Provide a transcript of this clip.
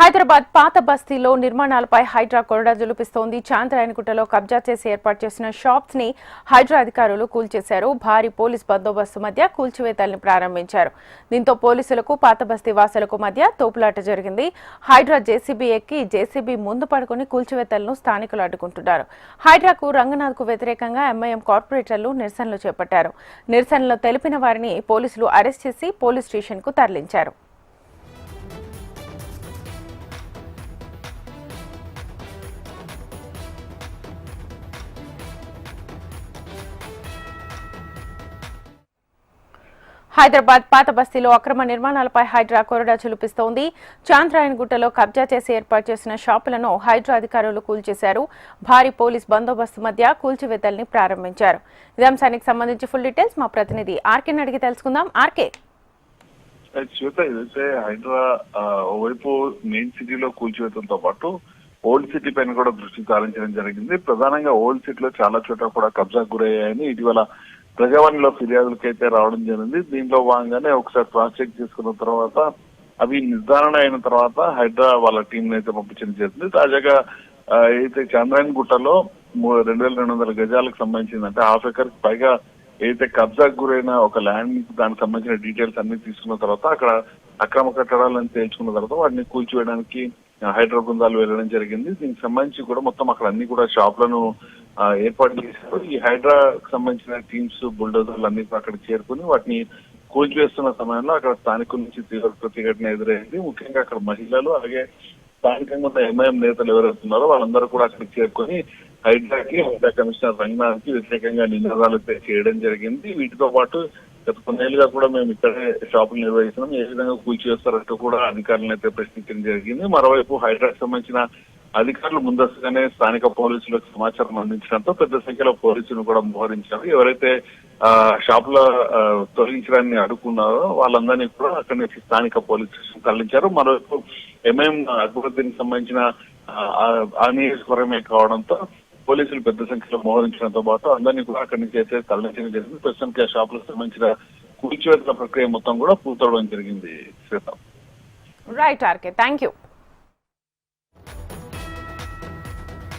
హైదరాబాద్ పాత బస్తీలో నిర్మాణాలపై హైడ్రా కొరడా జులుపిస్తోంది. చాంద్రాయణగుట్టలో కబ్జా చేసి ఏర్పాటు చేసిన షాప్స్ ని హైడ్రా అధికారులు కూల్చేశారు. భారీ పోలీస్ బందోబస్తు మధ్య కూల్చివేతల్ని ప్రారంభించారు. దీంతో పోలీసులకు పాత బస్తీ వాసులకు మధ్య తోపులాట జరిగింది. హైడ్రా జేసీబీ ఎక్కి జేసీబీ ముందు పడుకుని కూల్చివేతలను స్థానికులు అడ్డుకుంటున్నారు. హైడ్రాకు రంగనాథ్కు వ్యతిరేకంగా ఎంఐఎం కార్పొరేటర్లు నిరసనలు చేపట్టారు. నిరసనలో తెలిపిన వారిని పోలీసులు అరెస్ట్ చేసి పోలీస్ స్టేషన్కు తరలించారు. హైదరాబాద్ పాత బస్తీలో అక్రమ నిర్మాణాలపై హైడ్రా కొరడా చులుపిస్తోంది. చాంద్రాయణగుట్టలో కబ్జా చేసి ఏర్పాటు చేసిన షాపులను హైడ్రా అధికారులు కూల్చేశారు. భారీ పోలీస్ బందోబస్తు మధ్య కూల్చివేతల్ని ప్రారంభించారు. ఇదే అంశానికి సంబంధించి ఫుల్ డీటెయిల్స్ మా ప్రతినిధి ఆర్కేని అడిగి తెలుసుకుందాం. ఆర్కే, ఇదైతే హైడ్రా ఓవైపు మెయిన్ సిటీలో కూల్చివేతలతో పాటు ఓల్డ్ సిటీ పైన కూడా దృష్టి సారించడం జరిగింది. ప్రధానంగా ఓల్డ్ సిటీలో చాలా చోట్ల కూడా కబ్జాకు గురయ్యాయని ఇటీవల ప్రజావాణిలో ఫిర్యాదులకైతే రావడం జరిగింది. దీంట్లో భాగంగానే ఒకసారి క్రాస్ చెక్ చేసుకున్న తర్వాత అవి నిర్ధారణ అయిన తర్వాత హైడ్రా వాళ్ళ టీం అయితే పంపించడం జరిగింది. తాజాగా అయితే చాంద్రాయణగుట్టలో 2200 గజాలకు సంబంధించింది, అంటే హాఫ్ ఎకర్ పైగా ఏదైతే కబ్జాకు గురైన ఒక ల్యాండ్ దానికి సంబంధించిన డీటెయిల్స్ అన్ని తీసుకున్న తర్వాత అక్కడ అక్రమ కట్టడాలను తేల్చుకున్న తర్వాత వాటిని కూల్చివేయడానికి హైడ్రా బృందాలు వెళ్ళడం జరిగింది. దీనికి సంబంధించి కూడా మొత్తం అక్కడ అన్ని కూడా షాపులను ఏర్పాటు చేశారు. ఈ హైడ్రాకు సంబంధించిన టీమ్స్ బుల్డోజర్లు అన్ని అక్కడ చేరుకుని వాటిని కూల్చివేస్తున్న సమయంలో అక్కడ స్థానికుల నుంచి తీవ్ర ప్రతిఘటన ఎదురైంది. ముఖ్యంగా అక్కడ మహిళలు అలాగే స్థానికంగా ఉన్న ఎంఐఎం నేతలు ఎవరైతున్నారో వాళ్ళందరూ కూడా అక్కడికి చేరుకొని హైడ్రా కమిషనర్ రంగనాథ్కి వ్యతిరేకంగా నినాదాలు చేయడం జరిగింది. వీటితో పాటు గత కొన్నేళ్లుగా కూడా మేము ఇక్కడే షాపులు నిర్వహిస్తున్నాం, ఏ విధంగా కూల్చివేస్తారంటూ కూడా అధికారులను అయితే ప్రశ్నించడం జరిగింది. మరోవైపు హైడ్రాకు సంబంధించిన అధికారులు ముందస్తుగానే స్థానిక పోలీసులకు సమాచారం అందించడంతో పెద్ద సంఖ్యలో పోలీసులు కూడా మోహరించారు. ఎవరైతే షాపుల తొలగించడాన్ని అడ్డుకున్నారో వాళ్ళందరినీ కూడా అక్కడి నుంచి స్థానిక పోలీసు స్టేషన్ తరలించారు. మరోవైపు ఎంఐఎం అభివృద్ధికి సంబంధించిన ఆ నియోజకవర్గమే కావడంతో పోలీసులు పెద్ద సంఖ్యలో మోహరించడంతో పాటు అందరినీ కూడా అక్కడి నుంచి అయితే తరలించడం జరిగింది. ప్రస్తుతానికి ఆ షాపులకు సంబంధించిన కూల్చివేతల ప్రక్రియ మొత్తం కూడా పూర్తవడం జరిగింది. Right RK, thank you.